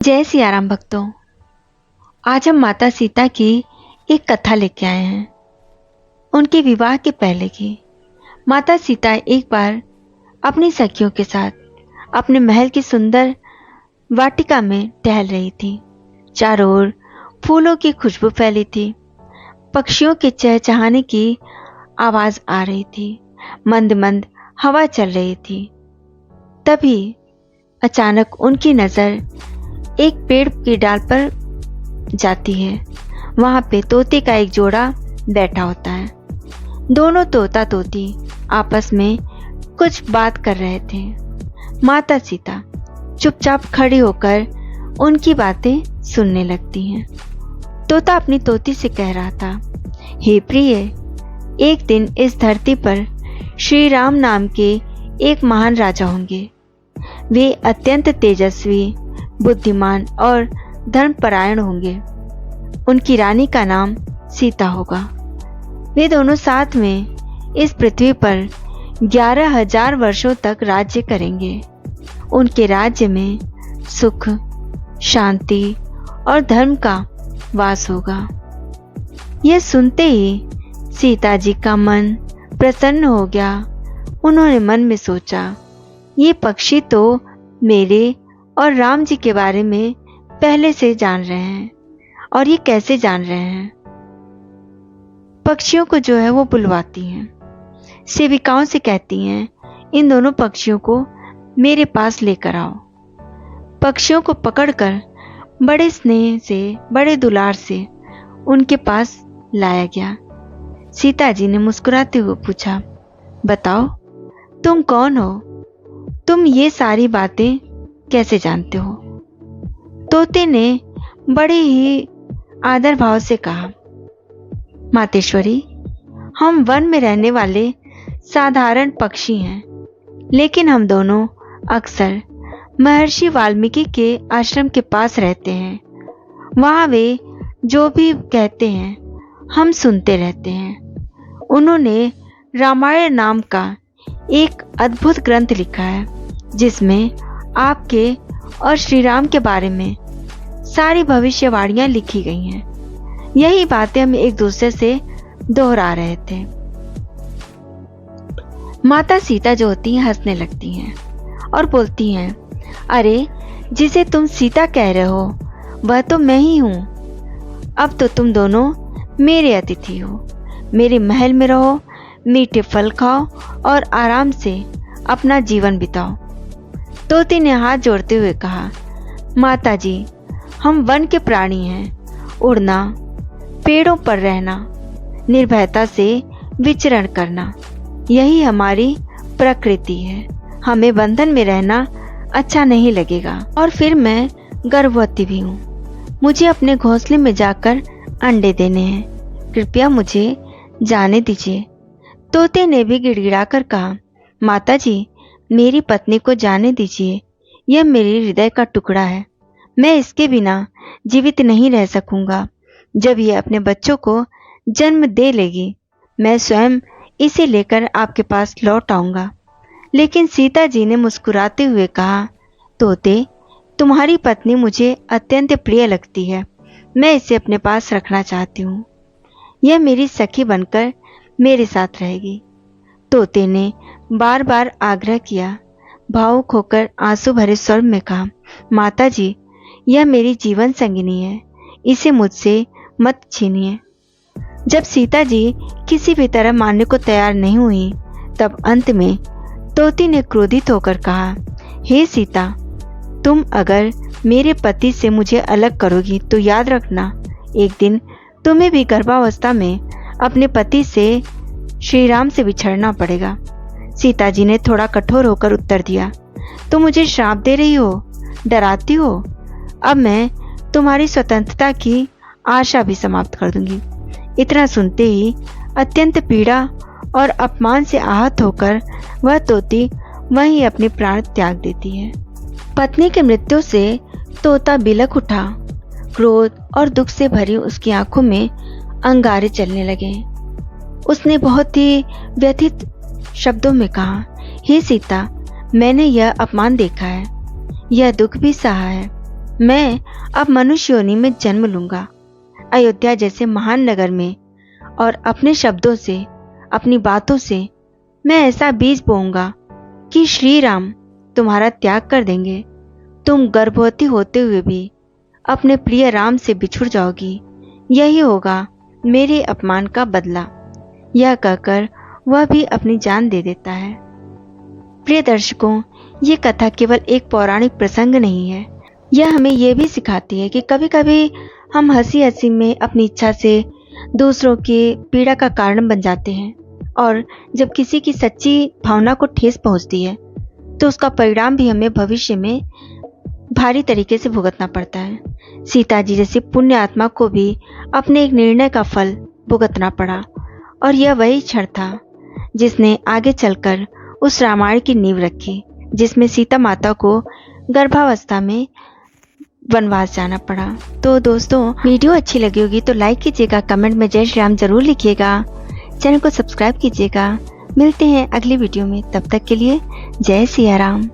जय सियाराम भक्तों। आज हम माता सीता की एक कथा लेके आए हैं, उनके विवाह के पहले की। माता सीता एक बार अपनी सखियों के साथ अपने महल की सुंदर वाटिका में टहल रही थी। चारों ओर फूलों की खुशबू फैली थी, पक्षियों के चहचहाने की आवाज आ रही थी, मंद मंद हवा चल रही थी। तभी अचानक उनकी नजर एक पेड़ की डाल पर जाती है। वहां पे तोते का एक जोड़ा बैठा होता है। दोनों तोता तोती आपस में कुछ बात कर रहे थे। माता सीता चुपचाप खड़ी होकर उनकी बातें सुनने लगती हैं। तोता अपनी तोती से कह रहा था, हे प्रिय, एक दिन इस धरती पर श्री राम नाम के एक महान राजा होंगे। वे अत्यंत तेजस्वी, बुद्धिमान और धर्मपरायण होंगे। उनकी रानी का नाम सीता होगा। वे दोनों साथ में इस पृथ्वी पर 11,000 वर्षों तक राज्य करेंगे। उनके राज्य में सुख, शांति और धर्म का वास होगा। यह सुनते ही सीता जी का मन प्रसन्न हो गया। उन्होंने मन में सोचा, ये पक्षी तो मेरे और राम जी के बारे में पहले से जान रहे हैं। और ये कैसे जान रहे हैं? पक्षियों को जो है वो बुलवाती हैं, सेविकाओं से कहती हैं, इन दोनों पक्षियों को मेरे पास लेकर आओ। पक्षियों को पकड़कर बड़े स्नेह से, बड़े दुलार से उनके पास लाया गया। सीता जी ने मुस्कुराते हुए पूछा, बताओ तुम कौन हो? तुम ये सारी बातें कैसे जानते हो? तोते ने बड़े ही आदर भाव से कहा, मातेश्वरी, हम वन में रहने वाले साधारण पक्षी हैं, लेकिन हम दोनों अक्सर महर्षि वाल्मीकि के आश्रम के पास रहते हैं। वहां वे जो भी कहते हैं हम सुनते रहते हैं। उन्होंने रामायण नाम का एक अद्भुत ग्रंथ लिखा है, जिसमें आपके और श्री राम के बारे में सारी भविष्यवाणियां लिखी गई हैं। यही बातें हम एक दूसरे से दोहरा रहे थे। माता सीता जो होती हैं हंसने लगती हैं और बोलती हैं, अरे जिसे तुम सीता कह रहे हो वह तो मैं ही हूं। अब तो तुम दोनों मेरे अतिथि हो। मेरे महल में रहो, मीठे फल खाओ और आराम से अपना जीवन बिताओ। तोते ने हाथ जोड़ते हुए कहा, माता जी, हम वन के प्राणी हैं। उड़ना, पेड़ों पर रहना, निर्भयता से विचरण करना, यही हमारी प्रकृति है। हमें बंधन में रहना अच्छा नहीं लगेगा। और फिर मैं गर्भवती भी हूँ। मुझे अपने घोंसले में जाकर अंडे देने हैं। कृपया मुझे जाने दीजिए। तोते ने भी गिड़गिड़ाकर कहा, माता जी, मेरी पत्नी को जाने दीजिए। यह मेरे हृदय का टुकड़ा है। मैं इसके बिना जीवित नहीं रह सकूंगा। जब यह अपने बच्चों को जन्म दे लेगी, मैं स्वयं इसे लेकर आपके पास लौट आऊंगा। लेकिन सीता जी ने मुस्कुराते हुए कहा, तोते, तुम्हारी पत्नी मुझे अत्यंत प्रिय लगती है। मैं इसे अपने पास रखना चाहती हूँ। यह मेरी सखी बनकर मेरे साथ रहेगी। तोते ने बार बार आग्रह किया। भावुक होकर आंसू भरे स्वर में कहा, माता जी, यह मेरी जीवन संगिनी है। इसे मुझसे मत छीनिए। जब सीता जी किसी भी तरह मानने को तैयार नहीं हुई, तब अंत में तोती ने क्रोधित होकर कहा, हे सीता, तुम अगर मेरे पति से मुझे अलग करोगी तो याद रखना, एक दिन तुम्हें भी गर्भावस्था में अपने पति से, श्री राम से बिछड़ना पड़ेगा। सीता जी ने थोड़ा कठोर होकर उत्तर दिया, तुम मुझे श्राप दे रही हो, डराती हो। अब मैं तुम्हारी स्वतंत्रता की आशा भी समाप्त कर दूंगी। इतना सुनते ही अत्यंत पीड़ा और अपमान से आहत होकर वह तोती वहीं अपने प्राण त्याग देती है। पत्नी की मृत्यु से तोता बिलख उठा। क्रोध और दुख से भरी उसकी आंखों में अंगारे चलने लगे। उसने बहुत ही व्यथित शब्दों में कहा, हे सीता, मैंने यह अपमान देखा है, यह दुख भी सहा है, मैं अब मनुष्य योनि में जन्म लूंगा, अयोध्या जैसे महान नगर में, और अपने शब्दों से, अपनी बातों से मैं ऐसा बीज बोऊंगा कि श्री राम तुम्हारा त्याग कर देंगे। तुम गर्भवती होते हुए भी अपने प्रिय राम से बिछुड़ जाओगी। यही होगा मेरे अपमान का बदला। यह कहकर वह भी अपनी जान दे देता है। प्रिय दर्शकों, ये कथा केवल एक पौराणिक प्रसंग नहीं है, यह हमें यह भी सिखाती है कि कभी कभी हम हंसी हंसी में अपनी इच्छा से दूसरों की पीड़ा का कारण बन जाते हैं, और जब किसी की सच्ची भावना को ठेस पहुंचती है तो उसका परिणाम भी हमें भविष्य में भारी तरीके से भुगतना पड़ता है। सीता जी जैसी पुण्य आत्मा को भी अपने एक निर्णय का फल भुगतना पड़ा, और यह वही क्षण था जिसने आगे चलकर उस रामायण की नींव रखी, जिसमें सीता माता को गर्भावस्था में वनवास जाना पड़ा। तो दोस्तों, वीडियो अच्छी लगी होगी तो लाइक कीजिएगा, कमेंट में जय श्री राम जरूर लिखिएगा, चैनल को सब्सक्राइब कीजिएगा। मिलते हैं अगली वीडियो में, तब तक के लिए जय सिया राम।